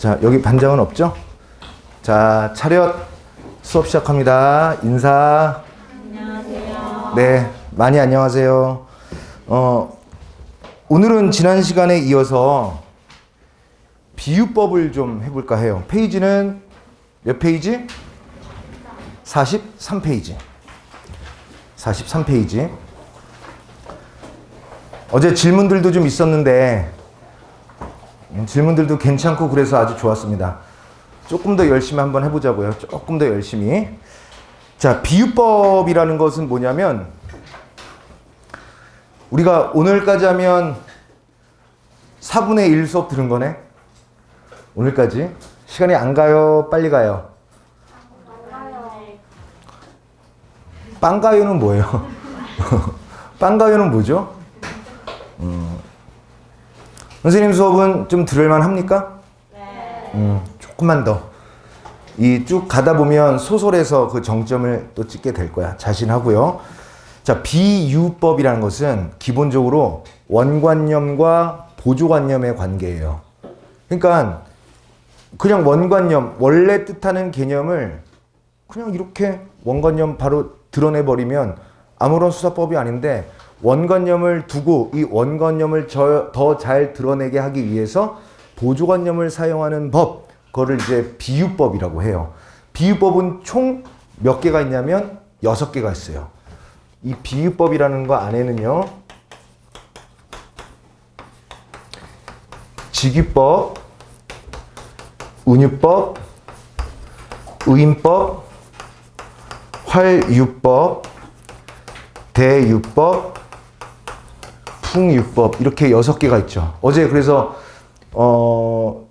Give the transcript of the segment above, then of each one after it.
자, 여기 반장은 없죠? 자, 차렷 수업 시작합니다. 인사. 안녕하세요. 네, 많이 안녕하세요. 오늘은 지난 시간에 이어서 비유법을 좀 해볼까 해요. 페이지는 몇 페이지? 43페이지. 43페이지. 어제 질문들도 좀 있었는데 질문들도 괜찮고 그래서 아주 좋았습니다. 조금 더 열심히 한번 해보자고요. 조금 더 열심히. 자, 비유법이라는 것은 뭐냐면 우리가 오늘까지 하면 4분의 1 수업 들은 거네. 오늘까지. 시간이 안 가요? 빨리 가요? 빵 가요는 뭐예요? 빵 가요는 뭐죠? 선생님 수업은 좀 들을만 합니까? 네. 조금만 더. 이 쭉 가다 보면 소설에서 그 정점을 또 찍게 될 거야. 자신하고요. 자, 비유법이라는 것은 기본적으로 원관념과 보조관념의 관계예요. 그러니까 그냥 원관념, 원래 뜻하는 개념을 그냥 이렇게 원관념 바로 드러내버리면 아무런 수사법이 아닌데 원관념을 두고 이 원관념을 더 잘 드러내게 하기 위해서 보조관념을 사용하는 법, 그거를 이제 비유법이라고 해요. 비유법은 총 몇 개가 있냐면 6개가 있어요. 이 비유법이라는 거 안에는요, 직유법, 운유법, 의인법, 활유법, 대유법, 풍유법, 이렇게 6개가 있죠. 어제 그래서 뭐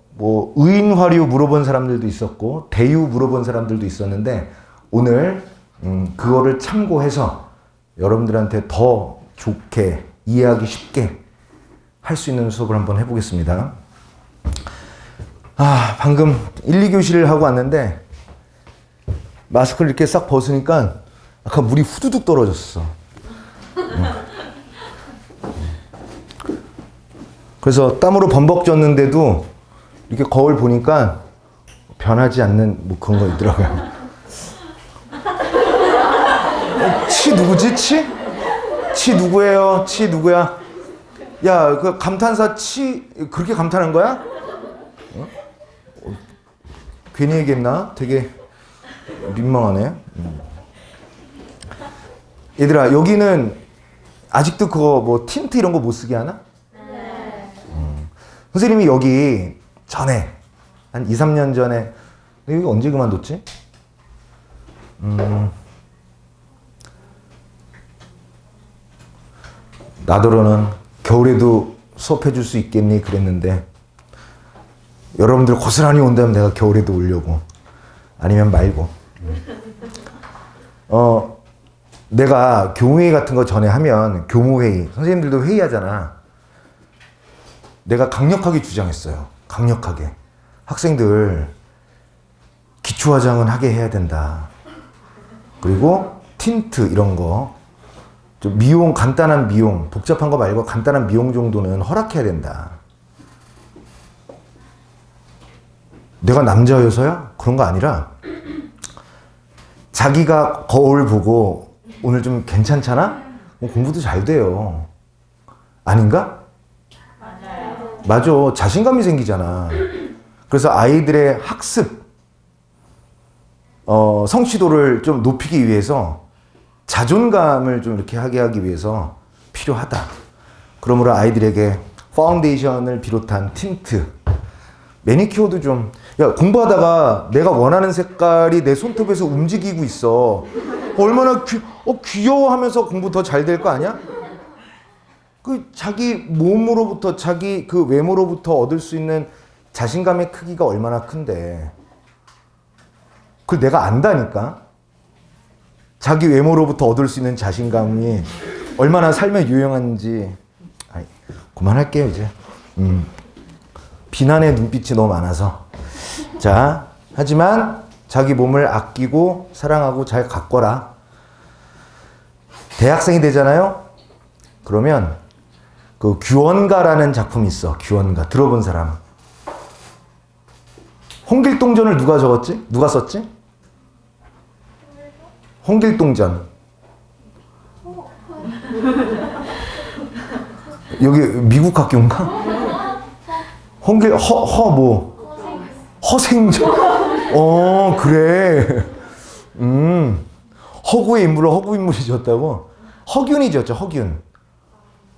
의인화류 물어본 사람들도 있었고 대유 물어본 사람들도 있었는데 오늘 그거를 참고해서 여러분들한테 더 좋게 이해하기 쉽게 할 수 있는 수업을 한번 해보겠습니다. 방금 1, 2교시를 하고 왔는데 마스크를 이렇게 싹 벗으니까 아까 물이 후두둑 떨어졌어. 그래서 땀으로 범벅 졌는데도 이렇게 거울 보니까 변하지 않는 뭐 그런 거 있더라고요. 치 누구지? 치 누구예요? 치 누구야? 야, 그 감탄사 치 그렇게 감탄한 거야? 괜히 얘기했나? 되게 민망하네. 얘들아, 여기는 아직도 그거 뭐 틴트 이런 거 못 쓰게 하나? 선생님이 여기 전에 한 2, 3년 전에 여기 언제 그만뒀지? 나더러는 겨울에도 수업해 줄 수 있겠니? 그랬는데 여러분들 고스란히 온다면 내가 겨울에도 오려고, 아니면 말고. 내가 교무회의 같은 거 전에 하면, 교무회의 선생님들도 회의하잖아. 내가 강력하게 주장했어요. 강력하게. 학생들 기초화장은 하게 해야 된다. 그리고 틴트 이런 거, 좀 미용, 간단한 미용, 복잡한 거 말고 간단한 미용 정도는 허락해야 된다. 내가 남자여서야? 그런 거 아니라 자기가 거울 보고 오늘 좀 괜찮잖아? 공부도 잘 돼요. 아닌가? 맞아. 자신감이 생기잖아. 그래서 아이들의 학습, 성취도를 좀 높이기 위해서 자존감을 좀 이렇게 하게 하기 위해서 필요하다. 그러므로 아이들에게 파운데이션을 비롯한 틴트, 매니큐어도 좀, 야, 공부하다가 내가 원하는 색깔이 내 손톱에서 움직이고 있어. 얼마나 귀여워하면서 공부 더 잘 될 거 아니야? 그 자기 몸으로부터, 자기 그 외모로부터 얻을 수 있는 자신감의 크기가 얼마나 큰데. 그걸 내가 안다니까. 자기 외모로부터 얻을 수 있는 자신감이 얼마나 삶에 유용한지. 그만할게요 이제. 비난의 눈빛이 너무 많아서. 자, 하지만 자기 몸을 아끼고 사랑하고 잘 가꿔라. 대학생이 되잖아요. 그러면 그 규원가라는 작품이 있어. 규원가. 들어본 사람? 홍길동전을 누가 적었지? 누가 썼지? 홍길동전. 여기 미국 학교인가? 허생전. 그래. 허구의 인물을 허구 인물이 지었다고? 허균이 지었죠, 허균.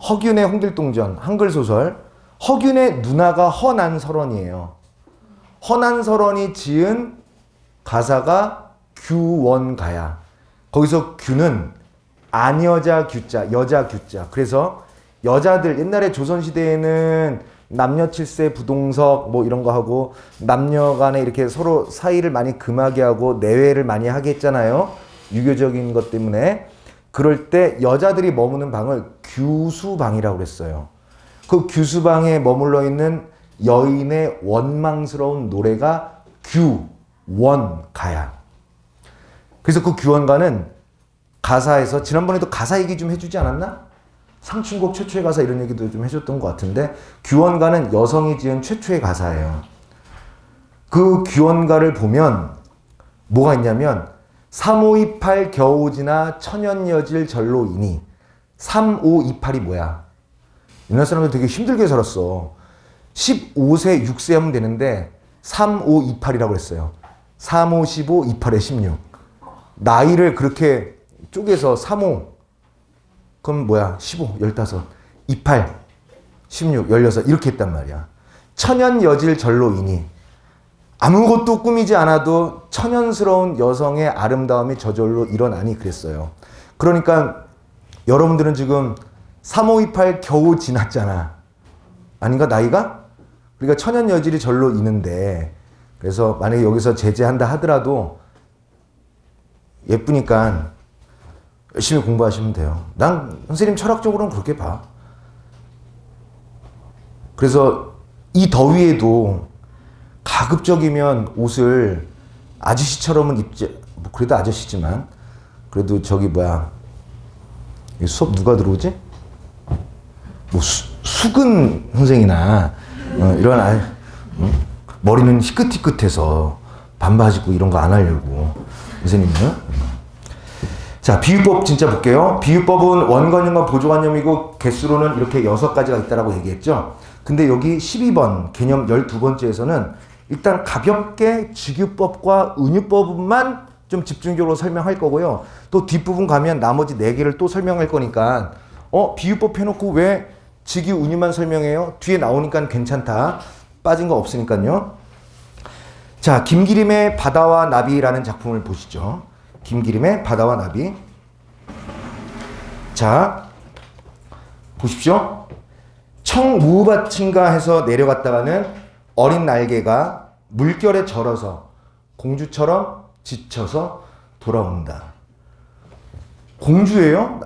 허균의 홍길동전, 한글 소설. 허균의 누나가 허난설원이에요. 허난설원이 지은 가사가 규원가야. 거기서 규는 안여자 규자, 여자 규자. 그래서 여자들, 옛날에 조선시대에는 남녀 칠세 부동석 뭐 이런 거 하고 남녀 간에 이렇게 서로 사이를 많이 금하게 하고 내외를 많이 하게 했잖아요. 유교적인 것 때문에. 그럴 때 여자들이 머무는 방을 규수방이라고 그랬어요. 그 규수방에 머물러 있는 여인의 원망스러운 노래가 규원가야. 그래서 그 규원가는 가사에서, 지난번에도 가사 얘기 좀 해주지 않았나? 상춘곡 최초의 가사 이런 얘기도 좀 해줬던 것 같은데, 규원가는 여성이 지은 최초의 가사예요. 그 규원가를 보면 뭐가 있냐면 3528 겨우 지나 천연여질 절로이니. 3528이 뭐야? 옛날 사람들 되게 힘들게 살았어. 15세 6세 하면 되는데 3528이라고 했어요. 35, 15, 28에 16. 나이를 그렇게 쪼개서 35 그럼 뭐야? 15, 15, 28, 16, 16 이렇게 했단 말이야. 천연여질 절로이니. 아무것도 꾸미지 않아도 천연스러운 여성의 아름다움이 저절로 일어나니 그랬어요. 그러니까 여러분들은 지금 3528 겨우 지났잖아. 아닌가? 나이가? 그러니까 천연여질이 절로 이는데, 그래서 만약에 여기서 제재한다 하더라도 예쁘니까 열심히 공부하시면 돼요. 난 선생님 철학적으로는 그렇게 봐. 그래서 이 더위에도 가급적이면 옷을 아저씨처럼은 입지, 뭐 그래도 아저씨지만, 그래도 저기 뭐야, 수업 누가 들어오지? 뭐 수근 선생이나 이런 머리는 희끗희끗해서 반바지 입고 이런 거 안 하려고 선생님은. 자, 비유법 진짜 볼게요. 비유법은 원관념과 보조관념이고 개수로는 이렇게 6가지가 있다라고 얘기했죠. 근데 여기 12번 개념 12번째에서는 일단 가볍게 직유법과 은유법만 좀 집중적으로 설명할 거고요. 또 뒷부분 가면 나머지 4개를 또 설명할 거니까 비유법 해놓고 왜 직유, 은유만 설명해요? 뒤에 나오니까 괜찮다. 빠진 거 없으니까요. 자, 김기림의 바다와 나비라는 작품을 보시죠. 김기림의 바다와 나비. 자, 보십시오. 청무밭인가 해서 내려갔다가는 어린 날개가 물결에 절어서 공주처럼 지쳐서 돌아온다. 공주예요?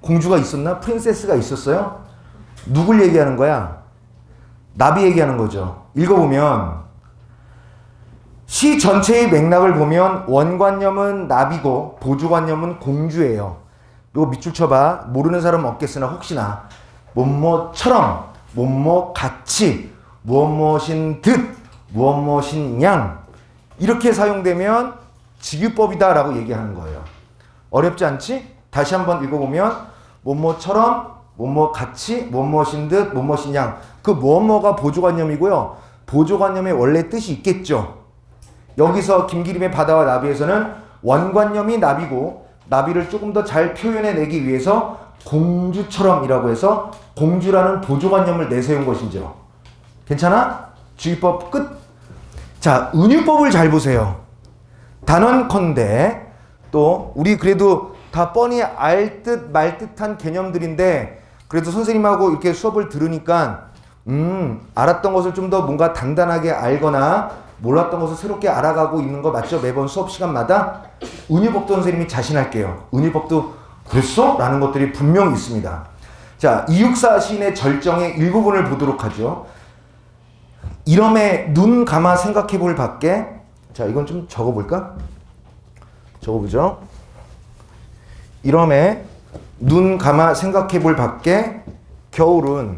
공주가 있었나? 프린세스가 있었어요? 누굴 얘기하는 거야? 나비 얘기하는 거죠. 읽어보면 시 전체의 맥락을 보면 원관념은 나비고 보조관념은 공주예요. 이거 밑줄 쳐봐. 모르는 사람은 없겠으나 혹시나 뭐뭐처럼, 뭐뭐같이, 무엇무엇인 듯, 무엇무엇인 양 이렇게 사용되면 직유법이다라고 얘기하는 거예요. 어렵지 않지? 다시 한번 읽어보면 뭐뭐처럼, 뭐뭐같이, 무엇무엇인 듯, 무엇무엇인 양. 그 무엇뭐가 보조관념이고요. 보조관념의 원래 뜻이 있겠죠. 여기서 김기림의 바다와 나비에서는 원관념이 나비고 나비를 조금 더 잘 표현해내기 위해서 공주처럼이라고 해서 공주라는 보조관념을 내세운 것이죠. 괜찮아? 주의법 끝. 자, 은유법을 잘 보세요. 단언컨대 또 우리 그래도 다 뻔히 알 듯 말 듯한 개념들인데 그래도 선생님하고 이렇게 수업을 들으니까 알았던 것을 좀 더 뭔가 단단하게 알거나 몰랐던 것을 새롭게 알아가고 있는 거 맞죠? 매번 수업 시간마다 은유법도 선생님이 자신할게요. 은유법도 그랬어? 라는 것들이 분명히 있습니다. 자, 이육사 시인의 절정의 일부분을 보도록 하죠. 이름에 눈 감아 생각해 볼 밖에. 자, 이건 좀 적어볼까? 적어보죠. 이름에 눈 감아 생각해 볼 밖에 겨울은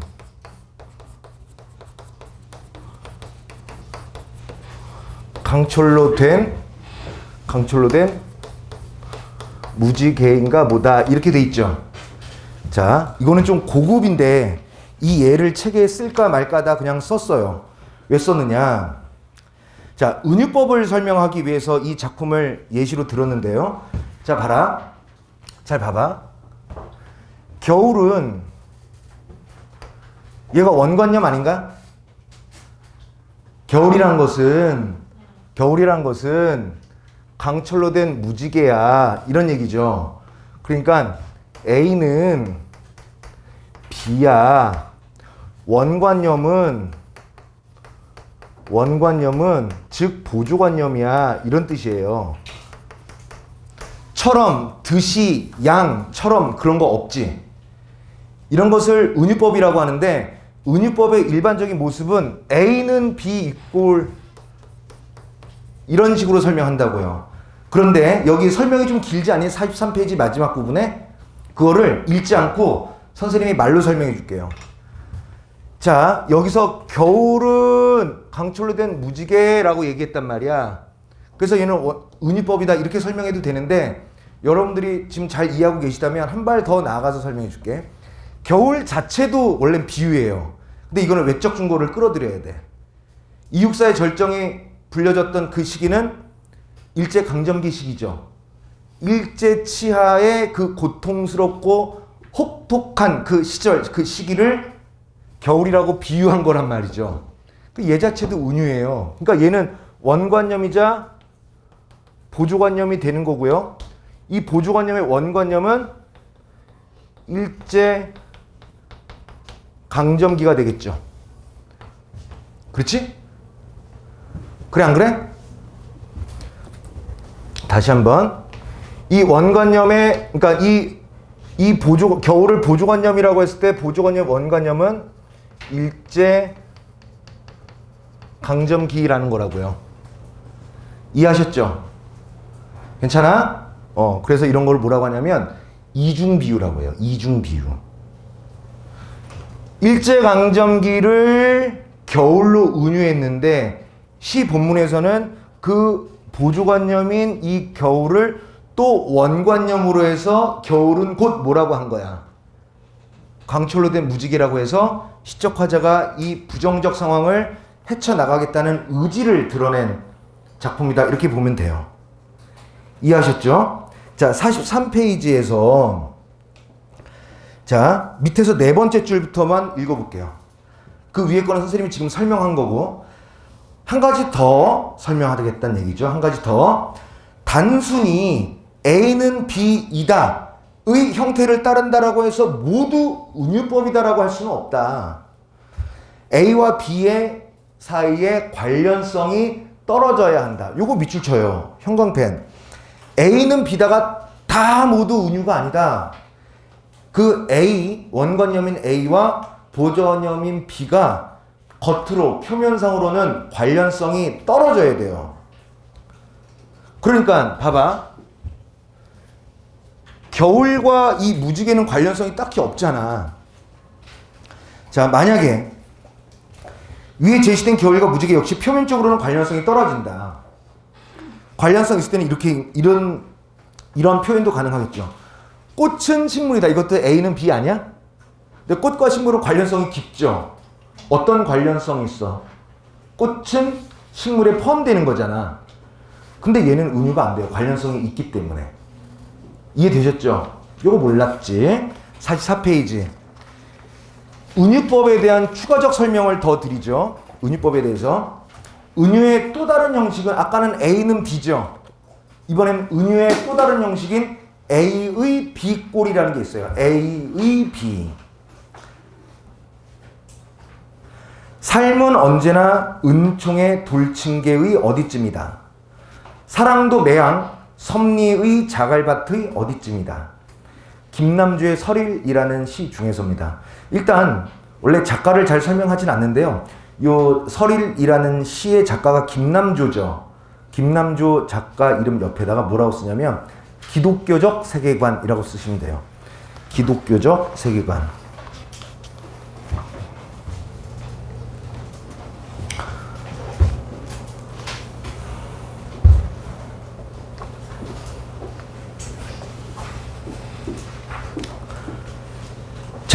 강철로 된 무지개인가 뭐다 이렇게 돼 있죠. 자, 이거는 좀 고급인데 이 예를 책에 쓸까 말까다 그냥 썼어요. 왜 썼느냐? 자, 은유법을 설명하기 위해서 이 작품을 예시로 들었는데요. 자, 봐라. 잘 봐봐. 겨울은 얘가 원관념 아닌가? 겨울이란 것은 강철로 된 무지개야 이런 얘기죠. 그러니까 A는 B야. 원관념은 즉 보조관념이야 이런 뜻이에요. 처럼, 듯이, 양처럼 그런 거 없지. 이런 것을 은유법이라고 하는데 은유법의 일반적인 모습은 A는 B 이꼴 이런 식으로 설명한다고요. 그런데 여기 설명이 좀 길지 않니? 43페이지 마지막 부분에 그거를 읽지 않고 선생님이 말로 설명해 줄게요. 자, 여기서 겨울은 강철로 된 무지개라고 얘기했단 말이야. 그래서 얘는 은유법이다 이렇게 설명해도 되는데 여러분들이 지금 잘 이해하고 계시다면 한 발 더 나아가서 설명해 줄게. 겨울 자체도 원래 비유예요. 근데 이거는 외적 증거를 끌어들여야 돼. 이육사의 절정이 불려졌던 그 시기는 일제강점기 시기죠. 일제치하의 그 고통스럽고 혹독한 그 시절, 그 시기를 겨울이라고 비유한 거란 말이죠. 얘 자체도 은유예요. 그러니까 얘는 원관념이자 보조관념이 되는 거고요. 이 보조관념의 원관념은 일제 강점기가 되겠죠. 그렇지? 그래 안 그래? 다시 한번 이 원관념의 그러니까 이 보조 겨울을 보조관념이라고 했을 때 보조관념 원관념은 일제 강점기라는 거라고요. 이해하셨죠? 괜찮아? 그래서 이런 걸 뭐라고 하냐면 이중비유라고 해요. 이중비유. 일제강점기를 겨울로 은유했는데 시 본문에서는 그 보조관념인 이 겨울을 또 원관념으로 해서 겨울은 곧 뭐라고 한 거야? 강철로 된 무지개라고 해서 시적 화자가 이 부정적 상황을 헤쳐나가겠다는 의지를 드러낸 작품이다. 이렇게 보면 돼요. 이해하셨죠? 자, 43페이지에서 자, 밑에서 네 번째 줄부터만 읽어볼게요. 그 위에 거는 선생님이 지금 설명한 거고 한 가지 더 설명하겠다는 얘기죠. 한 가지 더. 단순히 A는 B이다 의 형태를 따른다라고 해서 모두 은유법이다라고 할 수는 없다. A와 B의 사이에 관련성이 떨어져야 한다. 요거 밑줄 쳐요. 형광펜. A는 B다가 다 모두 은유가 아니다. 그 A, 원관념인 A와 보조관념인 B가 겉으로, 표면상으로는 관련성이 떨어져야 돼요. 그러니까 봐봐. 겨울과 이 무지개는 관련성이 딱히 없잖아. 자, 만약에 위에 제시된 겨울과 무지개 역시 표면적으로는 관련성이 떨어진다. 관련성 있을 때는 이런 표현도 가능하겠죠. 꽃은 식물이다. 이것도 A는 B 아니야? 근데 꽃과 식물은 관련성이 깊죠. 어떤 관련성이 있어? 꽃은 식물에 포함되는 거잖아. 근데 얘는 은유가 안 돼요. 관련성이 있기 때문에. 이해되셨죠? 요거 몰랐지? 44페이지. 은유법에 대한 추가적 설명을 더 드리죠. 은유법에 대해서. 은유의 또 다른 형식은 아까는 A는 B죠. 이번엔 은유의 또 다른 형식인 A의 B꼴이라는 게 있어요. A의 B. 삶은 언제나 은총의 돌층계의 어디쯤이다. 사랑도 매양 섭리의 자갈밭의 어디쯤이다. 김남주의 설일이라는 시 중에서입니다. 일단 원래 작가를 잘 설명하진 않는데요. 요 설일이라는 시의 작가가 김남조죠. 김남조 작가 이름 옆에다가 뭐라고 쓰냐면 기독교적 세계관이라고 쓰시면 돼요. 기독교적 세계관.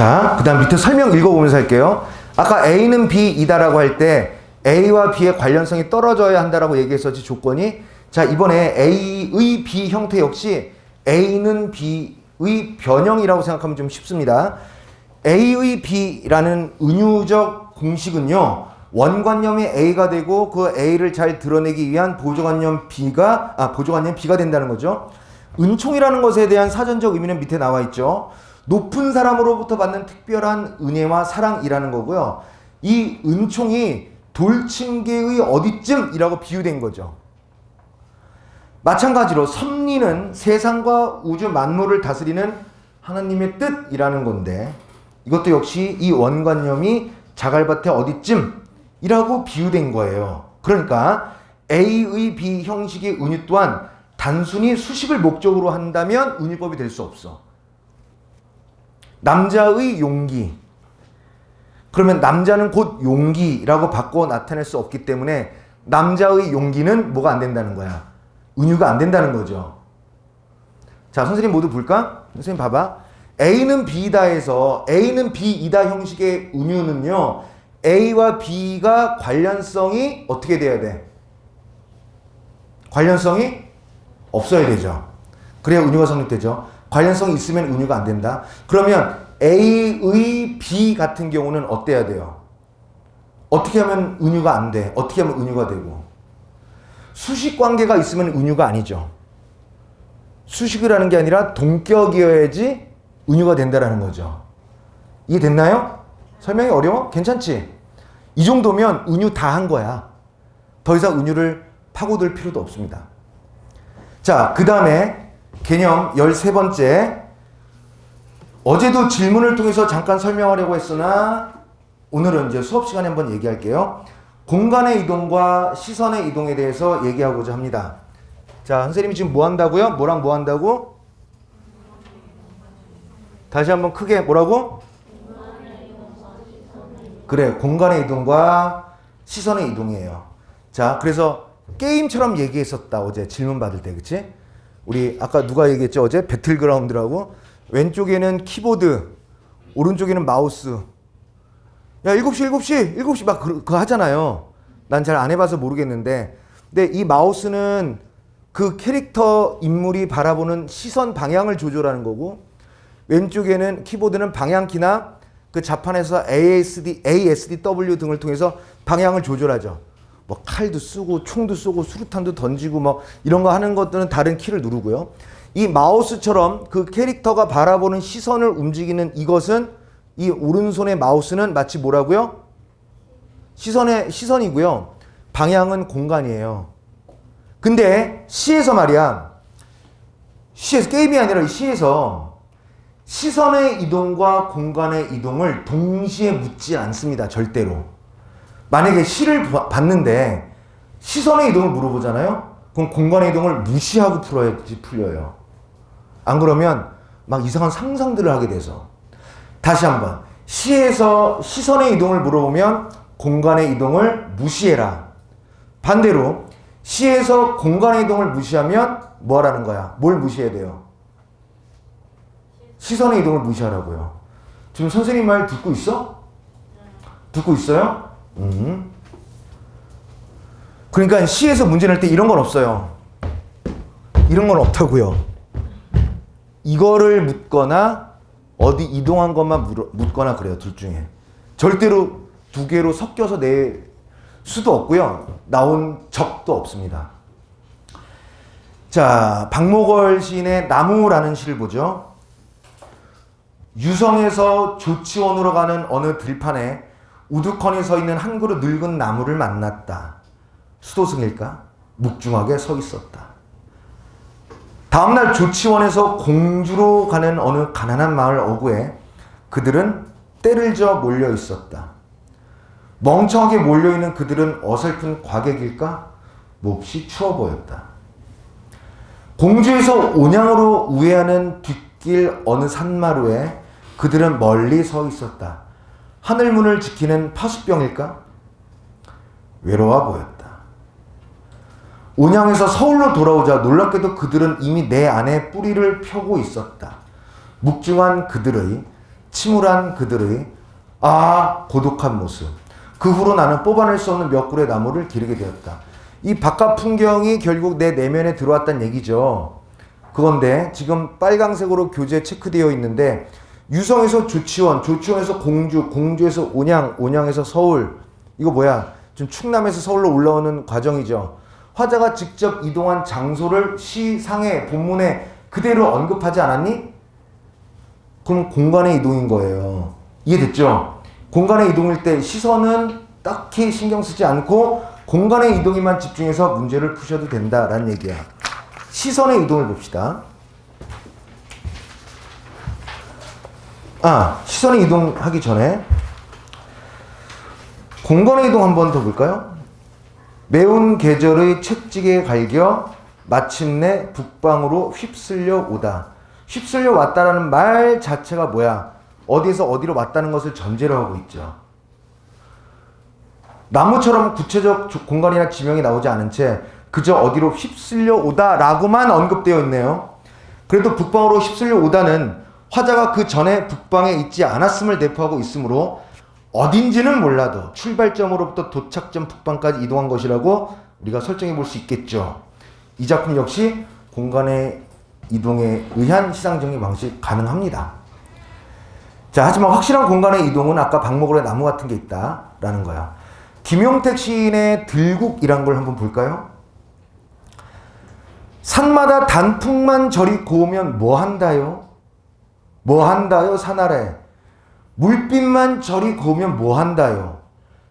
자, 그 다음 밑에 설명 읽어보면서 할게요. 아까 A는 B이다라고 할 때 A와 B의 관련성이 떨어져야 한다라고 얘기했었지, 조건이. 자, 이번에 A의 B 형태 역시 A는 B의 변형이라고 생각하면 좀 쉽습니다. A의 B라는 은유적 공식은요, 원관념이 A가 되고 그 A를 잘 드러내기 위한 보조관념 B가 된다는 거죠. 은총이라는 것에 대한 사전적 의미는 밑에 나와 있죠. 높은 사람으로부터 받는 특별한 은혜와 사랑이라는 거고요. 이 은총이 돌층계의 어디쯤이라고 비유된 거죠. 마찬가지로 섭리는 세상과 우주 만물을 다스리는 하나님의 뜻이라는 건데, 이것도 역시 이 원관념이 자갈밭의 어디쯤이라고 비유된 거예요. 그러니까 A의 B 형식의 은유 또한 단순히 수식을 목적으로 한다면 은유법이 될 수 없어. 남자의 용기, 그러면 남자는 곧 용기라고 바꿔 나타낼 수 없기 때문에 남자의 용기는 뭐가 안 된다는 거야? 은유가 안 된다는 거죠. 자, 선생님 모두 볼까? 선생님 봐봐. A는 B이다 해서 A는 B이다 형식의 은유는요, A와 B가 관련성이 어떻게 돼야 돼? 관련성이 없어야 되죠. 그래야 은유가 성립되죠. 관련성이 있으면 은유가 안 된다. 그러면 A의 B 같은 경우는 어때야 돼요? 어떻게 하면 은유가 안 돼? 어떻게 하면 은유가 되고? 수식 관계가 있으면 은유가 아니죠. 수식이라는 게 아니라 동격이어야지 은유가 된다라는 거죠. 이해됐나요? 설명이 어려워? 괜찮지? 이 정도면 은유 다 한 거야. 더 이상 은유를 파고들 필요도 없습니다. 자, 그 다음에 개념 13번째. 어제도 질문을 통해서 잠깐 설명하려고 했으나 오늘은 이제 수업 시간에 한번 얘기할게요. 공간의 이동과 시선의 이동에 대해서 얘기하고자 합니다. 자, 선생님이 지금 뭐 한다고요? 뭐랑 뭐 한다고? 다시 한번 크게 뭐라고? 그래, 공간의 이동과 시선의 이동이에요. 자, 그래서 게임처럼 얘기했었다, 어제 질문 받을 때. 그치? 우리 아까 누가 얘기했죠? 어제 배틀그라운드라고. 왼쪽에는 키보드, 오른쪽에는 마우스. 야, 7시 막 그거 하잖아요. 난 잘 안 해봐서 모르겠는데, 근데 이 마우스는 그 캐릭터 인물이 바라보는 시선 방향을 조절하는 거고, 왼쪽에는 키보드는 방향키나 그 자판에서 ASDW 등을 통해서 방향을 조절하죠. 뭐 칼도 쓰고 총도 쏘고 수류탄도 던지고 뭐 이런 거 하는 것들은 다른 키를 누르고요. 이 마우스처럼 그 캐릭터가 바라보는 시선을 움직이는 이것은, 이 오른손의 마우스는 마치 뭐라고요? 시선이고요. 방향은 공간이에요. 근데 시에서 말이야. 시에서, 게임이 아니라 시에서 시선의 이동과 공간의 이동을 동시에 묻지 않습니다. 절대로. 만약에 시를 봤는데 시선의 이동을 물어보잖아요. 그럼 공간의 이동을 무시하고 풀어야지 풀려요. 안 그러면 막 이상한 상상들을 하게 돼서. 다시 한번. 시에서 시선의 이동을 물어보면 공간의 이동을 무시해라. 반대로 시에서 공간의 이동을 무시하면 뭐 하라는 거야? 뭘 무시해야 돼요? 시선의 이동을 무시하라고요. 지금 선생님 말 듣고 있어? 듣고 있어요? 그러니까 시에서 문제 낼 때 이런 건 없어요. 이런 건 없다고요. 이거를 묻거나 어디 이동한 것만 묻거나 그래요. 둘 중에. 절대로 두 개로 섞여서 낼 수도 없고요. 나온 적도 없습니다. 자, 박목월 시인의 나무라는 시를 보죠. 유성에서 조치원으로 가는 어느 들판에 우두커니 서 있는 한 그루 늙은 나무를 만났다. 수도승일까? 묵중하게 서 있었다. 다음날 조치원에서 공주로 가는 어느 가난한 마을 어구에 그들은 때를 져 몰려 있었다. 멍청하게 몰려있는 그들은 어설픈 과객일까? 몹시 추워 보였다. 공주에서 온양으로 우회하는 뒷길 어느 산마루에 그들은 멀리 서 있었다. 하늘문을 지키는 파수병일까? 외로워 보였다. 온양에서 서울로 돌아오자 놀랍게도 그들은 이미 내 안에 뿌리를 펴고 있었다. 묵중한 그들의 침울한 그들의 고독한 모습. 그 후로 나는 뽑아낼 수 없는 몇 그루의 나무를 기르게 되었다. 이 바깥 풍경이 결국 내 내면에 들어왔다는 얘기죠. 그건데 지금 빨강색으로 교재에 체크되어 있는데 유성에서 조치원, 조치원에서 공주, 공주에서 온양, 온양에서 서울. 이거 뭐야? 좀 충남에서 서울로 올라오는 과정이죠. 화자가 직접 이동한 장소를 시상에 본문에 그대로 언급하지 않았니? 그럼 공간의 이동인 거예요. 이해됐죠? 공간의 이동일 때 시선은 딱히 신경 쓰지 않고 공간의 이동에만 집중해서 문제를 푸셔도 된다라는 얘기야. 시선의 이동을 봅시다. 시선의 이동하기 전에 공간의 이동 한 번 더 볼까요? 매운 계절의 채찍에 갈겨 마침내 북방으로 휩쓸려 오다. 휩쓸려 왔다라는 말 자체가 뭐야? 어디에서 어디로 왔다는 것을 전제로 하고 있죠. 나무처럼 구체적 공간이나 지명이 나오지 않은 채 그저 어디로 휩쓸려 오다라고만 언급되어 있네요. 그래도 북방으로 휩쓸려 오다는 화자가 그 전에 북방에 있지 않았음을 내포하고 있으므로 어딘지는 몰라도 출발점으로부터 도착점 북방까지 이동한 것이라고 우리가 설정해 볼 수 있겠죠. 이 작품 역시 공간의 이동에 의한 시상정의 방식 가능합니다. 자, 하지만 확실한 공간의 이동은 아까 방목으로 나무 같은 게 있다라는 거야. 김용택 시인의 들국이란 걸 한번 볼까요? 산마다 단풍만 저리 고우면 뭐한다요? 뭐한다요 산 아래. 물빛만 저리 고우면 뭐한다요?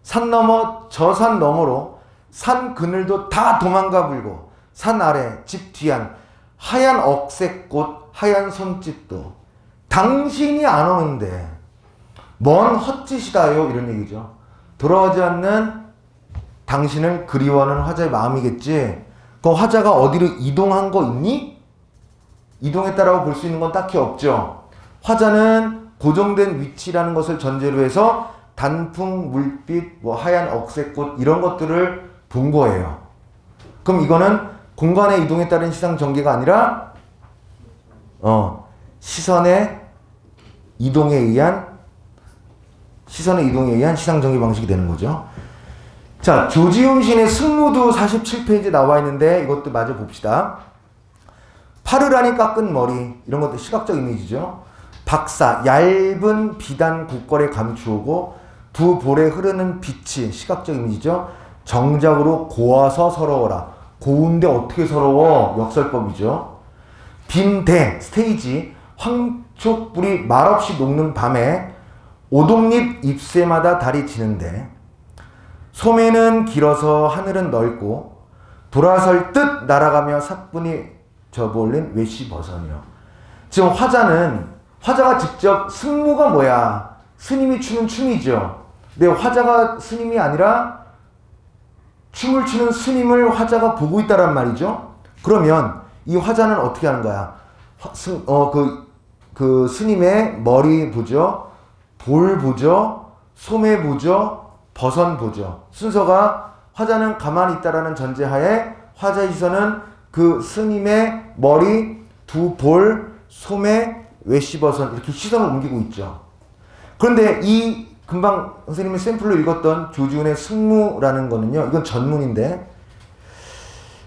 산 너머 저 산 너머로 산 그늘도 다 도망가 불고 산 아래 집 뒤안 하얀 억새꽃 하얀 손짓도 당신이 안 오는데 뭔 헛짓이다요 이런 얘기죠. 돌아오지 않는 당신을 그리워하는 화자의 마음이겠지. 그 화자가 어디로 이동한 거 있니? 이동했다라고 볼 수 있는 건 딱히 없죠. 화자는 고정된 위치라는 것을 전제로 해서 단풍, 물빛, 하얀 억새꽃 이런 것들을 본 거예요. 그럼 이거는 공간의 이동에 따른 시상 전개가 아니라 시선의 이동에 의한 시상 전개 방식이 되는 거죠. 자, 조지훈 시인의 승무도 47페이지에 나와 있는데 이것도 마저 봅시다. 파르라니 깎은 머리 이런 것도 시각적 이미지죠. 박사 얇은 비단 국걸에 감추오고 두 볼에 흐르는 빛이 시각적 이미지죠. 정작으로 고와서 서러워라. 고운데 어떻게 서러워? 역설법이죠. 빈대 스테이지 황촉불이 말없이 녹는 밤에 오동잎 잎새마다 달이 지는데 소매는 길어서 하늘은 넓고 돌아설 듯 날아가며 사뿐히 접어올린 외시버선이요. 지금 화자가 직접 승무가 뭐야? 스님이 추는 춤이죠. 근데 화자가 스님이 아니라 춤을 추는 스님을 화자가 보고 있다란 말이죠. 그러면 이 화자는 어떻게 하는 거야? 그 스님의 머리 보죠, 볼 보죠, 소매 보죠, 버선 보죠. 순서가 화자는 가만히 있다라는 전제하에 화자의 시선은 그 스님의 머리, 두 볼, 소매, 외시버선 이렇게 시선을 옮기고 있죠. 그런데 이 금방 선생님이 샘플로 읽었던 조지훈의 승무라는 거는요, 이건 전문인데,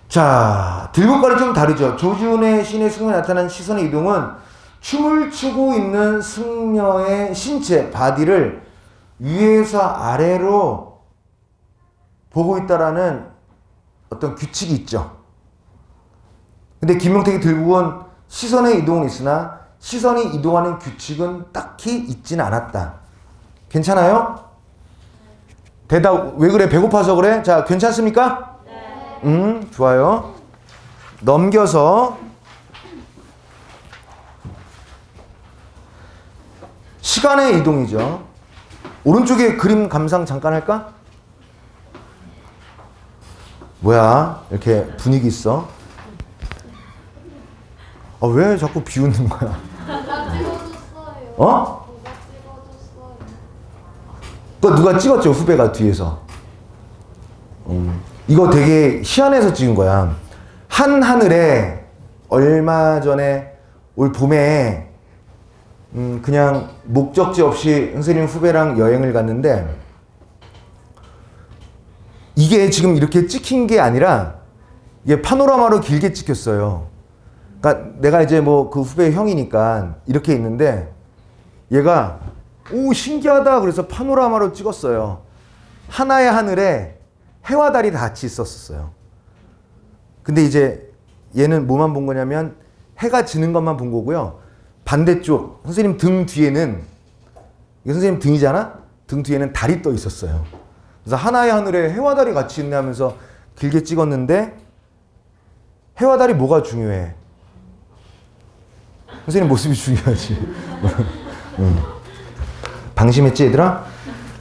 자, 들국과는 좀 다르죠. 조지훈의 시인의 승무에 나타난 시선의 이동은 춤을 추고 있는 승려의 신체, 바디를 위에서 아래로 보고 있다라는 어떤 규칙이 있죠. 근데 김용택의 들국은 시선의 이동은 있으나 시선이 이동하는 규칙은 딱히 있지는 않았다. 괜찮아요? 대답 왜 그래? 배고파서 그래? 자, 괜찮습니까? 네. 좋아요. 넘겨서 시간의 이동이죠. 오른쪽에 그림 감상 잠깐 할까? 뭐야? 이렇게 분위기 있어. 왜 자꾸 비웃는 거야? 누가 찍어줬어요. 어? 누가 찍어줬어요. 그거 누가 찍었죠? 후배가 뒤에서. 이거 되게 희한해서 찍은 거야. 한 하늘에 얼마 전에 올 봄에 그냥 목적지 없이 선생님 후배랑 여행을 갔는데 이게 지금 이렇게 찍힌 게 아니라 이게 파노라마로 길게 찍혔어요. 그러니까 내가 이제 뭐 그 후배 형이니까 이렇게 있는데 얘가 오 신기하다 그래서 파노라마로 찍었어요. 하나의 하늘에 해와 달이 다 같이 있었어요. 근데 이제 얘는 뭐만 본 거냐면 해가 지는 것만 본 거고요. 반대쪽 선생님 등 뒤에는 이게 선생님 등이잖아? 등 뒤에는 달이 떠 있었어요. 그래서 하나의 하늘에 해와 달이 같이 있네 하면서 길게 찍었는데 해와 달이 뭐가 중요해? 선생님 모습이 중요하지. 방심했지 얘들아?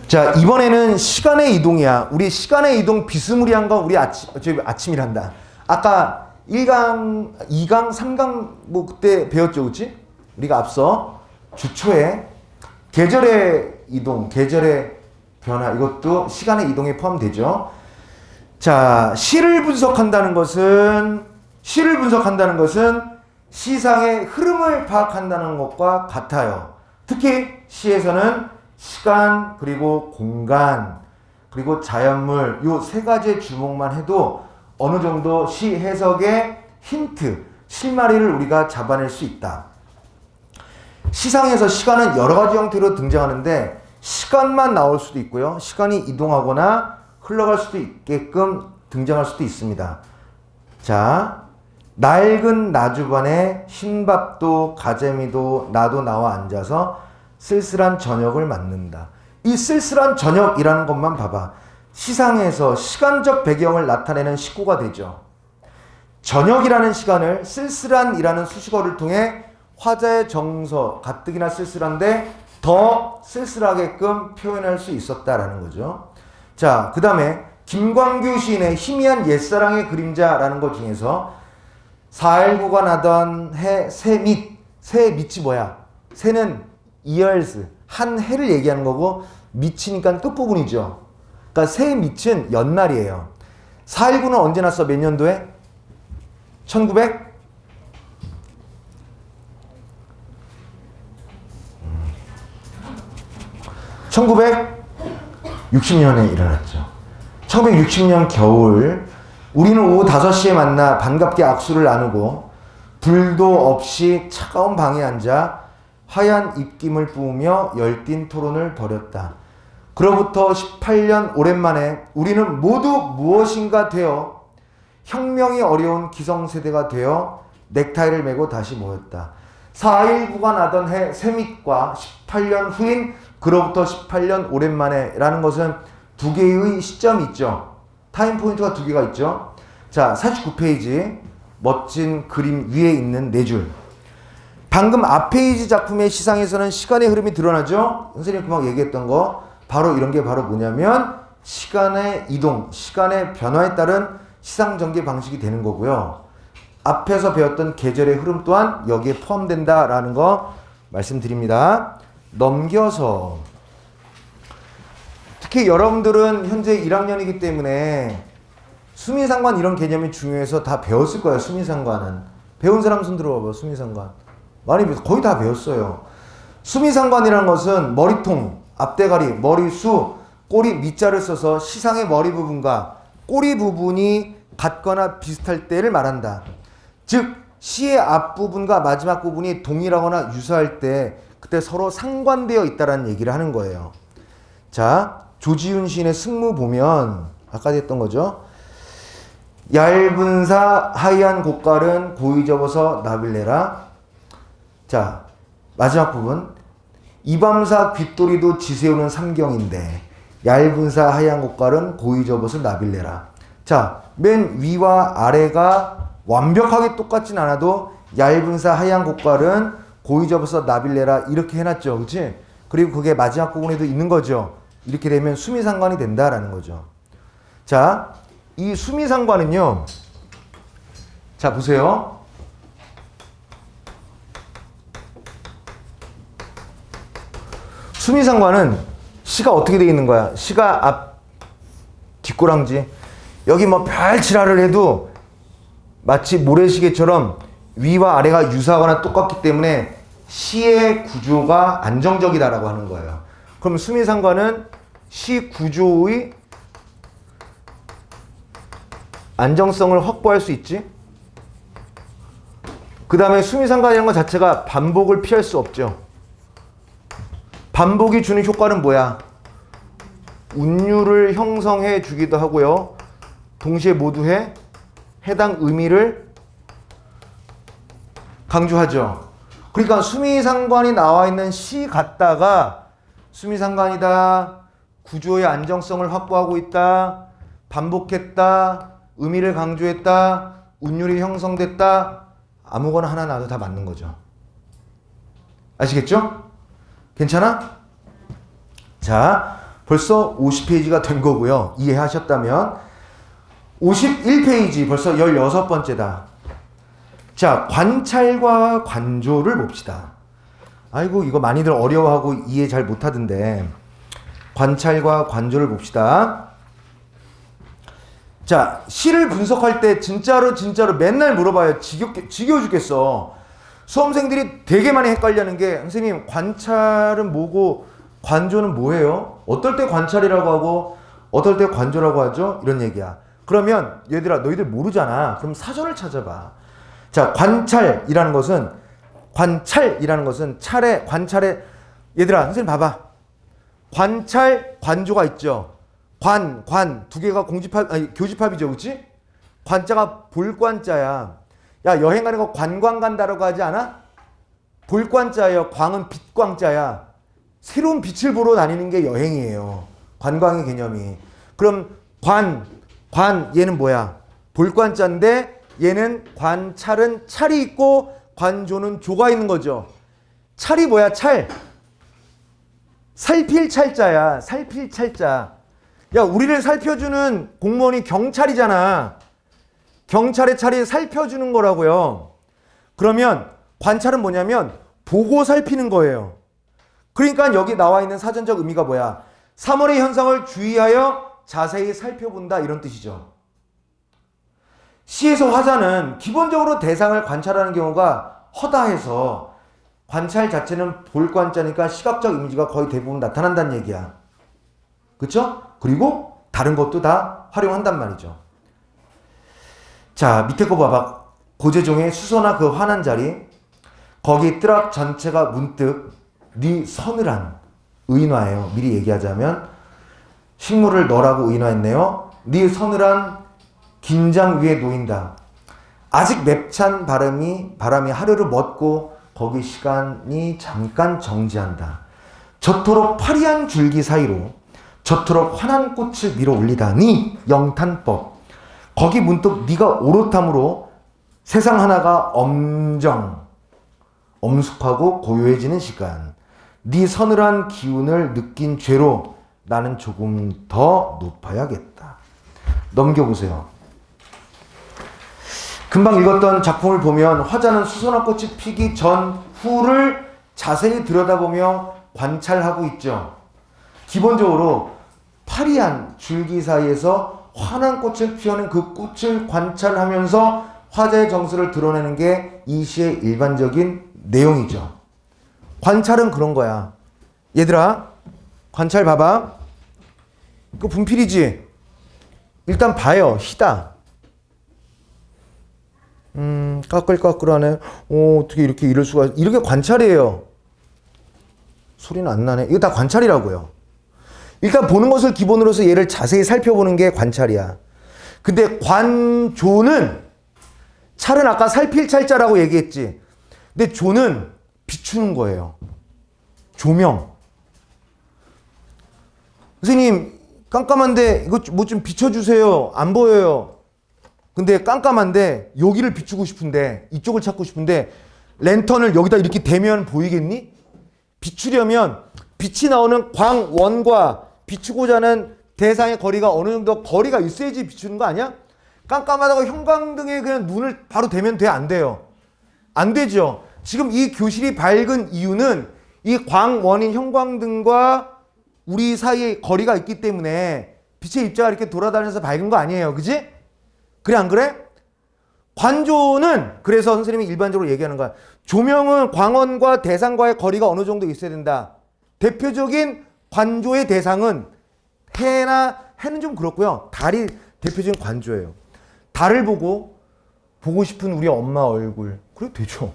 자 이번에는 시간의 이동이야. 우리 시간의 이동 비스무리한 거 우리 아침이란다. 아까 1강, 2강, 3강 뭐 그때 배웠죠, 그치? 우리가 앞서 주초에 계절의 이동, 계절의 변화 이것도 시간의 이동에 포함되죠. 자, 시를 분석한다는 것은 시상의 흐름을 파악한다는 것과 같아요. 특히 시에서는 시간 그리고 공간 그리고 자연물 요 세 가지의 주목만 해도 어느 정도 시 해석의 힌트, 실마리를 우리가 잡아낼 수 있다. 시상에서 시간은 여러 가지 형태로 등장하는데 시간만 나올 수도 있고요. 시간이 이동하거나 흘러갈 수도 있게끔 등장할 수도 있습니다. 자, 낡은 나주반에 흰밥도 가재미도 나도 나와 앉아서 쓸쓸한 저녁을 맞는다. 이 쓸쓸한 저녁이라는 것만 봐봐. 시상에서 시간적 배경을 나타내는 식구가 되죠. 저녁이라는 시간을 쓸쓸한이라는 수식어를 통해 화자의 정서, 가뜩이나 쓸쓸한데 더 쓸쓸하게끔 표현할 수 있었다라는 거죠. 자, 그 다음에 김광규 시인의 희미한 옛사랑의 그림자라는 것 중에서 4.19가 나던 해, 새 밑이 뭐야? 새는 years, 한 해를 얘기하는 거고 밑이니까 끝부분이죠. 그러니까 새 밑은 연말이에요. 4.19는 언제 났어? 몇 년도에? 1960년에 일어났죠. 1960년 겨울 우리는 오후 5시에 만나 반갑게 악수를 나누고 불도 없이 차가운 방에 앉아 하얀 입김을 뿜으며 열띤 토론을 벌였다. 그로부터 18년 오랜만에 우리는 모두 무엇인가 되어 혁명이 어려운 기성세대가 되어 넥타이를 메고 다시 모였다. 4.19가 나던 해 새밑과 18년 후인 그로부터 18년 오랜만에 라는 것은 두 개의 시점이 있죠. 타임 포인트가 두 개가 있죠. 자, 49페이지 멋진 그림 위에 있는 네 줄. 방금 앞 페이지 작품의 시상에서는 시간의 흐름이 드러나죠. 선생님 금방 얘기했던 거 바로 이런 게 바로 뭐냐면 시간의 이동, 시간의 변화에 따른 시상 전개 방식이 되는 거고요. 앞에서 배웠던 계절의 흐름 또한 여기에 포함된다라는 거 말씀드립니다. 넘겨서 특히 여러분들은 현재 1학년이기 때문에 수미상관 이런 개념이 중요해서 다 배웠을 거예요. 수미상관은 배운 사람 손 들어봐봐. 수미상관 많이 거의 다 배웠어요. 수미상관이라는 것은 머리통, 앞대가리, 머리수, 꼬리 밑자를 써서 시상의 머리 부분과 꼬리 부분이 같거나 비슷할 때를 말한다. 즉 시의 앞부분과 마지막 부분이 동일하거나 유사할 때 그때 서로 상관되어 있다는 얘기를 하는 거예요. 자, 조지훈 시인의 승무 보면 아까 했던 거죠. 얇은 사 하얀 곡갈은 고이 접어서 나빌래라. 자, 마지막 부분. 이밤사 귓도리도 지새우는 삼경인데 얇은 사 하얀 곡갈은 고이 접어서 나빌래라. 자, 맨 위와 아래가 완벽하게 똑같진 않아도 얇은 사 하얀 곡갈은 고이 접어서 나빌래라 이렇게 해놨죠. 그치? 그리고 그게 마지막 부분에도 있는 거죠. 이렇게 되면 수미상관이 된다라는 거죠. 자, 이 수미상관은요. 자, 보세요. 수미상관은 시가 어떻게 되어 있는 거야? 시가 앞 뒷꼬랑지. 여기 뭐 별 지랄을 해도 마치 모래시계처럼 위와 아래가 유사하거나 똑같기 때문에 시의 구조가 안정적이다라고 하는 거예요. 그럼 수미상관은 시 구조의 안정성을 확보할 수 있지? 그 다음에 수미상관이라는 것 자체가 반복을 피할 수 없죠. 반복이 주는 효과는 뭐야? 운율을 형성해 주기도 하고요. 동시에 모두에 해당 의미를 강조하죠. 그러니까 수미상관이 나와 있는 시 같다가 수미상관이다, 구조의 안정성을 확보하고 있다, 반복했다, 의미를 강조했다, 운율이 형성됐다, 아무거나 하나 놔도 다 맞는 거죠. 아시겠죠? 괜찮아? 자, 벌써 50페이지가 된 거고요. 이해하셨다면 51페이지 벌써 16번째다. 자, 관찰과 관조를 봅시다. 아이고, 이거 많이들 어려워하고 이해 잘 못하던데. 관찰과 관조를 봅시다. 자, 시를 분석할 때 진짜로 맨날 물어봐요. 지겨워 죽겠어. 수험생들이 되게 많이 헷갈려하는 게, 선생님, 관찰은 뭐고 관조는 뭐예요? 어떨 때 관찰이라고 하고 어떨 때 관조라고 하죠? 이런 얘기야. 그러면 얘들아, 너희들 모르잖아. 그럼 사전을 찾아봐. 자, 관찰이라는 것은 관찰에, 얘들아, 선생님 봐봐. 관찰, 관조가 있죠. 관 두 개가 교집합이죠, 그렇지? 관자가 볼관자야. 야, 여행 가는 거 관광 간다라고 하지 않아? 볼관자예요. 광은 빛광자야. 새로운 빛을 보러 다니는 게 여행이에요. 관광의 개념이. 그럼 얘는 뭐야? 볼관자인데 얘는 관찰은 찰이 있고 관조는 조가 있는 거죠. 찰이 뭐야? 살필 찰자야. 살필 찰자. 야, 우리를 살펴주는 공무원이 경찰이잖아. 경찰의 찰이 살펴주는 거라고요. 그러면 관찰은 뭐냐면 보고 살피는 거예요. 그러니까 여기 나와 있는 사전적 의미가 뭐야? 3월의 현상을 주의하여 자세히 살펴본다, 이런 뜻이죠. 시에서 화자는 기본적으로 대상을 관찰하는 경우가 허다해서 관찰 자체는 볼관자니까 시각적 이미지가 거의 대부분 나타난다는 얘기야. 그쵸? 그리고 다른 것도 다 활용한단 말이죠. 자, 밑에 거 봐봐. 고재종의 수서나 그 환한 자리. 거기 뜰악 전체가 문득 네 서늘한 의인화예요. 미리 얘기하자면 식물을 너라고 의인화했네요. 네 서늘한 긴장 위에 놓인다. 아직 맵찬 바람이 하루를 먹고 거기 시간이 잠깐 정지한다. 저토록 파리한 줄기 사이로 저토록 환한 꽃을 밀어 올리다니 영탄법. 거기 문득 네가 오롯함으로 세상 하나가 엄숙하고 고요해지는 시간. 네 서늘한 기운을 느낀 죄로 나는 조금 더 높아야겠다. 넘겨보세요. 금방 읽었던 작품을 보면 화자는 수선화 꽃이 피기 전후를 자세히 들여다보며 관찰하고 있죠. 기본적으로 파리한 줄기 사이에서 환한 꽃을 피우는 그 꽃을 관찰하면서 화자의 정서를 드러내는 게 이 시의 일반적인 내용이죠. 관찰은 그런 거야. 얘들아, 관찰 봐봐. 이거 분필이지? 일단 봐요. 희다. 까끌까끌하네. 어떻게 이렇게 이럴 수가. 이렇게 관찰이에요. 소리는 안 나네. 이거 다 관찰이라고요. 일단 보는 것을 기본으로서 얘를 자세히 살펴보는 게 관찰이야. 근데 관조는, 찰은 아까 살필 찰자라고 얘기했지. 근데 조는 비추는 거예요. 조명. 선생님, 깜깜한데 이거 뭐 좀 비춰주세요. 안 보여요. 근데 깜깜한데 여기를 비추고 싶은데, 이쪽을 찾고 싶은데 랜턴을 여기다 이렇게 대면 보이겠니? 비추려면 빛이 나오는 광원과 비추고자 하는 대상의 거리가 어느 정도 거리가 있어야지 비추는 거 아니야? 깜깜하다고 형광등에 그냥 눈을 바로 대면 돼? 안 돼요? 안 되죠. 지금 이 교실이 밝은 이유는 이 광원인 형광등과 우리 사이에 거리가 있기 때문에 빛의 입자가 이렇게 돌아다니면서 밝은 거 아니에요. 그지? 그래, 안 그래? 관조는 그래서 선생님이 일반적으로 얘기하는 거야. 조명은 광원과 대상과의 거리가 어느 정도 있어야 된다. 대표적인 관조의 대상은 해는 좀 그렇고요. 달이 대표적인 관조예요. 달을 보고 싶은 우리 엄마 얼굴. 그래도 되죠.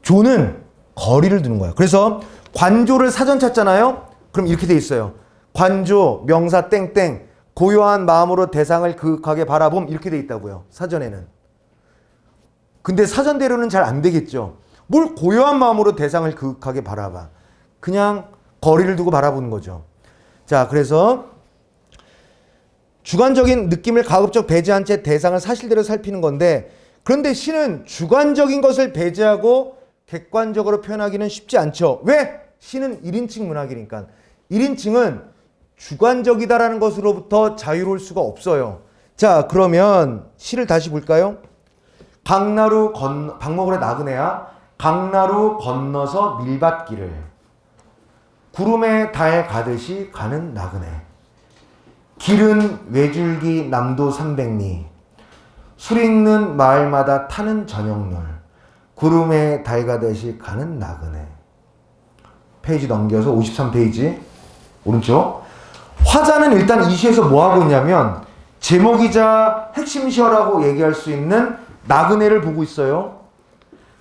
조는 거리를 두는 거야. 그래서 관조를 사전 찾잖아요. 그럼 이렇게 돼 있어요. 관조, 명사 땡땡, 고요한 마음으로 대상을 그윽하게 바라봄 이렇게 돼 있다고요. 사전에는. 근데 사전대로는 잘 안 되겠죠. 뭘 고요한 마음으로 대상을 그윽하게 바라봐. 그냥 거리를 두고 바라보는 거죠. 자, 그래서 주관적인 느낌을 가급적 배제한 채 대상을 사실대로 살피는 건데, 그런데 시는 주관적인 것을 배제하고 객관적으로 표현하기는 쉽지 않죠. 왜? 시는 1인칭 문학이니까. 1인칭은 주관적이다라는 것으로부터 자유로울 수가 없어요. 자, 그러면 시를 다시 볼까요? 박목을의 나그네야. 강나루 건너서 밀밭길을 구름에 달 가듯이 가는 나그네. 길은 외줄기 남도 300리. 술 있는 마을마다 타는 저녁놀. 구름에 달 가듯이 가는 나그네. 페이지 넘겨서 53페이지 오른쪽. 화자는 일단 이 시에서 뭐 하고 있냐면 제목이자 핵심 시어라고 얘기할 수 있는 나그네를 보고 있어요.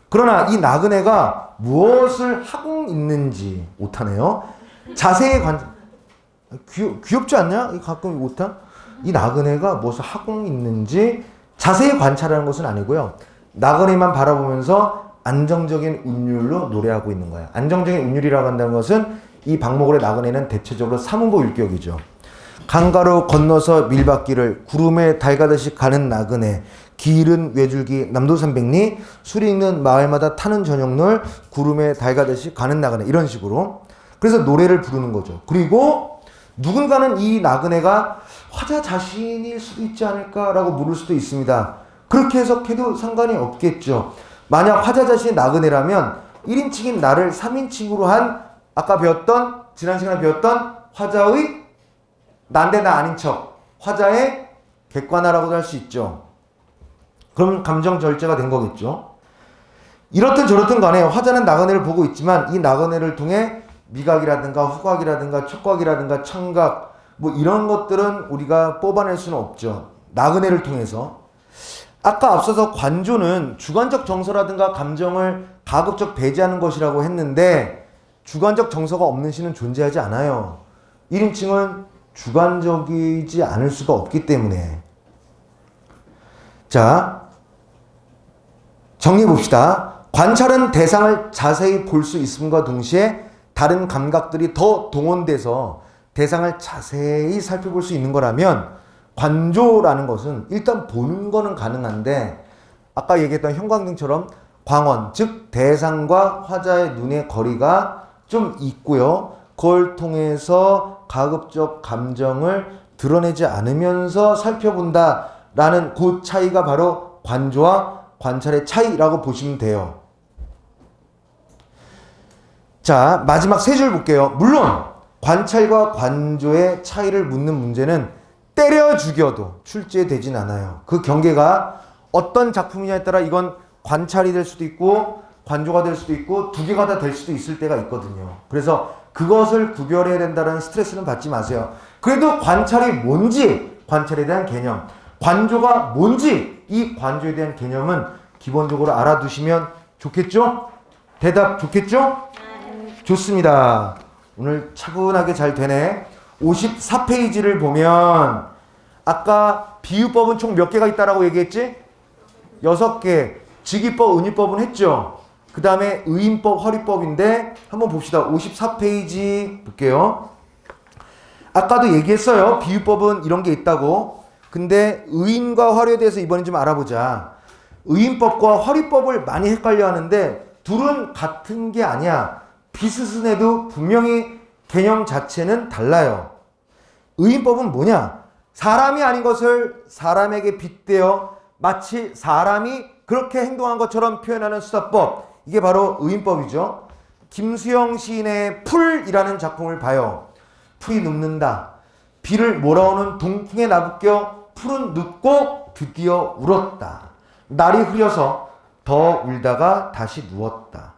그러나 이 나그네가 무엇을 하고 있는지 오타네요. 자세히 귀엽지 않냐? 가끔 오타? 이 나그네가 무엇을 하고 있는지 자세히 관찰하는 것은 아니고요. 나그네만 바라보면서 안정적인 운율로 노래하고 있는 거야. 안정적인 운율이라고 한다는 것은 이 박목을의 나그네는 대체적으로 삼음보 율격이죠. 강가로 건너서 밀밭길을 구름에 달 가듯이 가는 나그네. 길은 외줄기 남도 300리. 술이 있는 마을마다 타는 저녁놀. 구름에 달 가듯이 가는 나그네. 이런 식으로. 그래서 노래를 부르는 거죠. 그리고 누군가는 이 나그네가 화자 자신일 수도 있지 않을까라고 물을 수도 있습니다. 그렇게 해석해도 상관이 없겠죠. 만약 화자 자신이 나그네라면 1인칭인 나를 3인칭으로 한 아까 배웠던 지난 시간에 배웠던 화자의 난데 나 아닌 척 화자의 객관화라고도 할 수 있죠. 그럼 감정 절제가 된 거겠죠. 이렇든 저렇든 간에 화자는 나그네를 보고 있지만 이 나그네를 통해 미각이라든가 후각이라든가 촉각이라든가 청각 뭐 이런 것들은 우리가 뽑아낼 수는 없죠. 나그네를 통해서. 아까 앞서서 관조는 주관적 정서라든가 감정을 가급적 배제하는 것이라고 했는데 주관적 정서가 없는 시는 존재하지 않아요. 1인칭은 주관적이지 않을 수가 없기 때문에. 자, 정리해 봅시다. 관찰은 대상을 자세히 볼 수 있음과 동시에 다른 감각들이 더 동원돼서 대상을 자세히 살펴볼 수 있는 거라면 관조라는 것은 일단 보는 거는 가능한데 아까 얘기했던 형광등처럼 광원, 즉 대상과 화자의 눈의 거리가 좀 있고요. 그걸 통해서 가급적 감정을 드러내지 않으면서 살펴본다라는 그 차이가 바로 관조와 관찰의 차이라고 보시면 돼요. 자, 마지막 세 줄 볼게요. 물론 관찰과 관조의 차이를 묻는 문제는 때려 죽여도 출제되진 않아요. 그 경계가 어떤 작품이냐에 따라 이건 관찰이 될 수도 있고 관조가 될 수도 있고 두 개가 다 될 수도 있을 때가 있거든요. 그래서 그것을 구별해야 된다는 스트레스는 받지 마세요. 그래도 관찰이 뭔지 관찰에 대한 개념, 관조가 뭔지 이 관조에 대한 개념은 기본적으로 알아두시면 좋겠죠? 대답 좋겠죠? 좋습니다. 오늘 차분하게 잘 되네. 54페이지를 보면 아까 비유법은 총 몇 개가 있다라고 얘기했지? 6개. 직위법, 은유법은 했죠. 그 다음에 의인법, 허리법인데 한번 봅시다. 54페이지 볼게요. 아까도 얘기했어요. 비유법은 이런 게 있다고. 근데 의인과 화류에 대해서 이번엔 좀 알아보자. 의인법과 허리법을 많이 헷갈려 하는데 둘은 같은 게 아니야. 비슷해도 분명히 개념 자체는 달라요. 의인법은 뭐냐? 사람이 아닌 것을 사람에게 빗대어 마치 사람이 그렇게 행동한 것처럼 표현하는 수사법. 이게 바로 의인법이죠. 김수영 시인의 풀이라는 작품을 봐요. 풀이 눕는다. 비를 몰아오는 동풍에 나부껴 풀은 눕고 드디어 울었다. 날이 흐려서 더 울다가 다시 누웠다.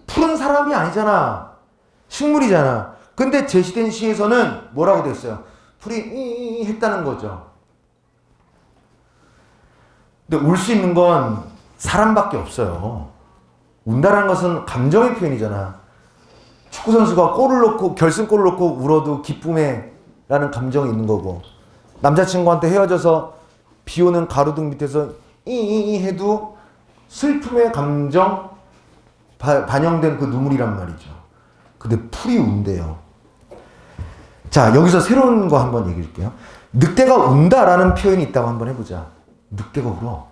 풀은 사람이 아니잖아. 식물이잖아. 근데 제시된 시에서는 뭐라고 됐어요? 풀이 이 했다는 거죠. 근데 울 수 있는 건 사람밖에 없어요. 운다라는 것은 감정의 표현이잖아. 축구 선수가 골을 넣고 결승골을 넣고 울어도 기쁨에라는 감정이 있는 거고, 남자친구한테 헤어져서 비 오는 가로등 밑에서 이 해도 슬픔의 감정 반영된 그 눈물이란 말이죠. 근데 풀이 운대요. 자, 여기서 새로운 거 한번 얘기해 줄게요. 늑대가 운다라는 표현이 있다고 한번 해보자. 늑대가 울어.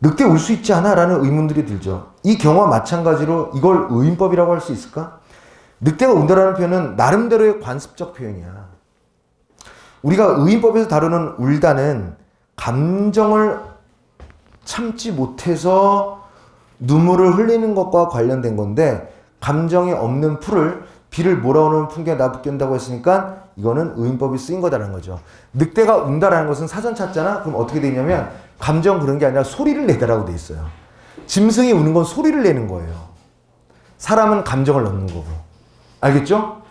늑대 울 수 있지 않아? 라는 의문들이 들죠. 이 경우와 마찬가지로 이걸 의인법이라고 할 수 있을까? 늑대가 운다라는 표현은 나름대로의 관습적 표현이야. 우리가 의인법에서 다루는 울다는 감정을 참지 못해서 눈물을 흘리는 것과 관련된 건데, 감정이 없는 풀을 비를 몰아오는 풍경에 납득한다고 했으니까 이거는 의인법이 쓰인 거다라는 거죠. 늑대가 운다라는 것은 사전 찾잖아? 그럼 어떻게 되냐면 감정 그런 게 아니라 소리를 내다라고 돼 있어요. 짐승이 우는 건 소리를 내는 거예요. 사람은 감정을 넣는 거고. 알겠죠?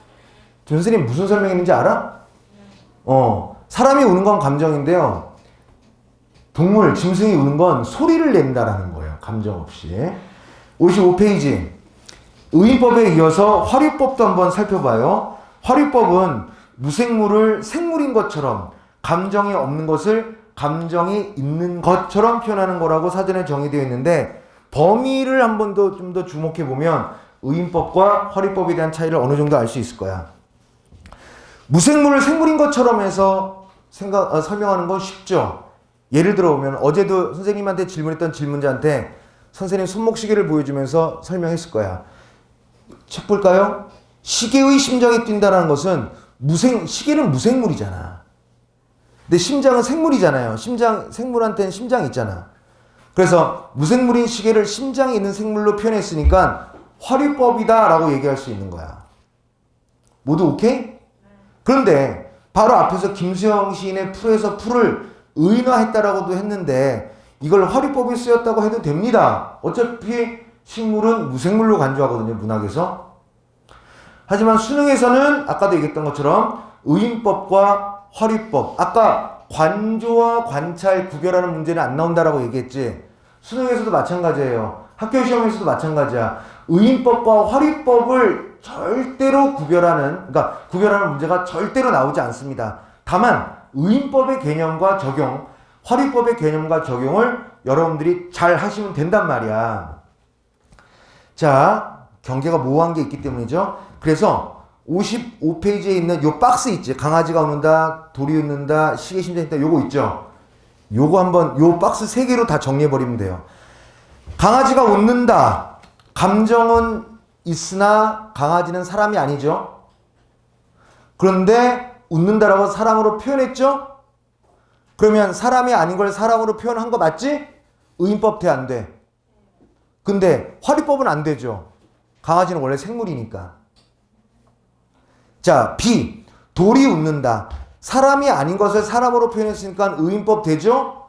선생님 무슨 설명했는지 알아? 사람이 우는 건 감정인데요. 동물, 짐승이 우는 건 소리를 낸다라는 거예요. 감정 없이. 55페이지. 의인법에 이어서 화류법도 한번 살펴봐요. 화류법은 무생물을 생물인 것처럼, 감정이 없는 것을 감정이 있는 것처럼 표현하는 거라고 사전에 정의되어 있는데, 범위를 한 번 더 좀 더 주목해 보면 의인법과 화류법에 대한 차이를 어느 정도 알 수 있을 거야. 무생물을 생물인 것처럼 해서 설명하는 건 쉽죠. 예를 들어 보면 어제도 선생님한테 질문했던 질문자한테 선생님 손목시계를 보여주면서 설명했을 거야. 책 볼까요? 시계의 심장이 뛴다는 것은 시계는 무생물이잖아. 근데 심장은 생물이잖아요. 생물한테는 심장이 있잖아. 그래서 무생물인 시계를 심장이 있는 생물로 표현했으니까 화류법이다 라고 얘기할 수 있는 거야. 모두 오케이? 그런데 바로 앞에서 김수영 시인의 풀에서 풀을 의인화했다라고도 했는데 이걸 화류법이 쓰였다고 해도 됩니다. 어차피 식물은 무생물로 간주하거든요, 문학에서. 하지만 수능에서는 아까도 얘기했던 것처럼 의인법과 화류법, 아까 관조와 관찰 구별하는 문제는 안 나온다라고 얘기했지. 수능에서도 마찬가지예요. 학교 시험에서도 마찬가지야. 의인법과 화류법을 절대로 구별하는 문제가 절대로 나오지 않습니다. 다만 의인법의 개념과 적용, 화류법의 개념과 적용을 여러분들이 잘 하시면 된단 말이야. 자, 경계가 모호한 게 있기 때문이죠. 그래서 55페이지에 있는 요 박스 있지. 강아지가 우는다, 돌이 웃는다, 시계 심장이 있다. 요거 있죠. 요거 한번 요 박스 3개로 다 정리해버리면 돼요. 강아지가 웃는다. 감정은 있으나 강아지는 사람이 아니죠. 그런데 웃는다라고 사람으로 표현했죠. 그러면 사람이 아닌 걸 사람으로 표현한 거 맞지? 의인법 돼, 안 돼? 근데 화류법은 안 되죠. 강아지는 원래 생물이니까. 자, B. 돌이 웃는다. 사람이 아닌 것을 사람으로 표현했으니까 의인법 되죠?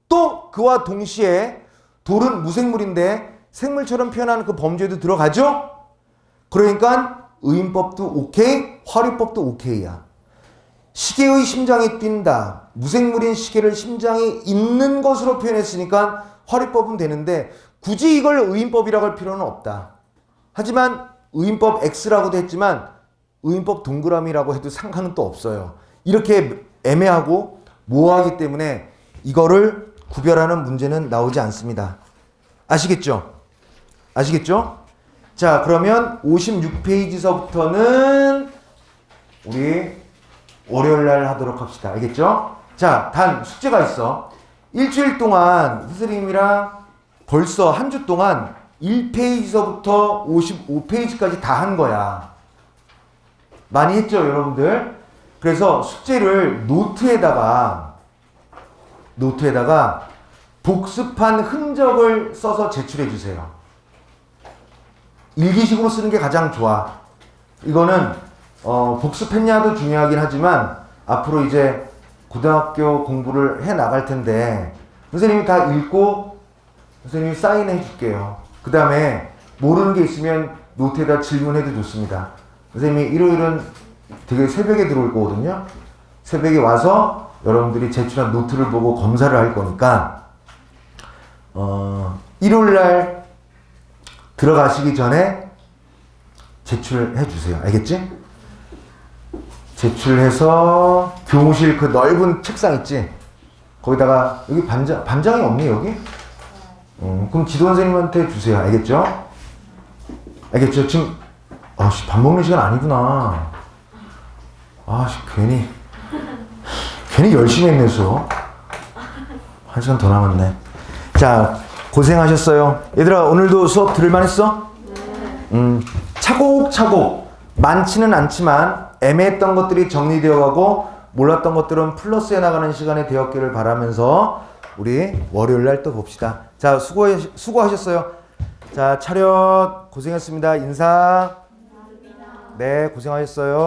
또 그와 동시에 돌은 무생물인데 생물처럼 표현하는 그 범죄도 들어가죠? 그러니까 의인법도 오케이, 화류법도 오케이야. 시계의 심장이 뛴다. 무생물인 시계를 심장이 있는 것으로 표현했으니까 화류법은 되는데 굳이 이걸 의인법이라고 할 필요는 없다. 하지만 의인법 X라고도 했지만 의인법 동그라미라고 해도 상관은 또 없어요. 이렇게 애매하고 모호하기 때문에 이거를 구별하는 문제는 나오지 않습니다. 아시겠죠? 아시겠죠? 자, 그러면 56페이지서부터는 우리 월요일날 하도록 합시다. 알겠죠? 자, 단 숙제가 있어. 일주일 동안 선생님이랑 벌써 한 주 동안 1페이지서부터 55페이지까지 다 한 거야. 많이 했죠, 여러분들? 그래서 숙제를 노트에다가 복습한 흔적을 써서 제출해 주세요. 일기식으로 쓰는 게 가장 좋아. 이거는 복습했냐도 중요하긴 하지만 앞으로 이제 고등학교 공부를 해 나갈 텐데 선생님이 다 읽고 선생님이 사인해 줄게요. 그 다음에 모르는 게 있으면 노트에다 질문해도 좋습니다. 선생님이 일요일은 되게 새벽에 들어올 거거든요. 새벽에 와서 여러분들이 제출한 노트를 보고 검사를 할 거니까 일요일 날 들어가시기 전에 제출해 주세요. 알겠지? 제출해서 교무실 그 넓은 책상 있지? 거기다가 여기 반장이 없니 여기? 그럼 지도 선생님한테 주세요. 알겠죠? 알겠죠? 지금 밥 먹는 시간 아니구나. 괜히 열심히 했네 수업. 1시간 더 남았네. 자, 고생하셨어요. 얘들아, 오늘도 수업 들을만 했어? 차곡차곡 많지는 않지만 애매했던 것들이 정리되어 가고 몰랐던 것들은 플러스해 나가는 시간이 되었기를 바라면서 우리 월요일 날 또 봅시다. 자, 수고하셨어요. 자, 차렷 고생했습니다. 인사. 네, 고생하셨어요.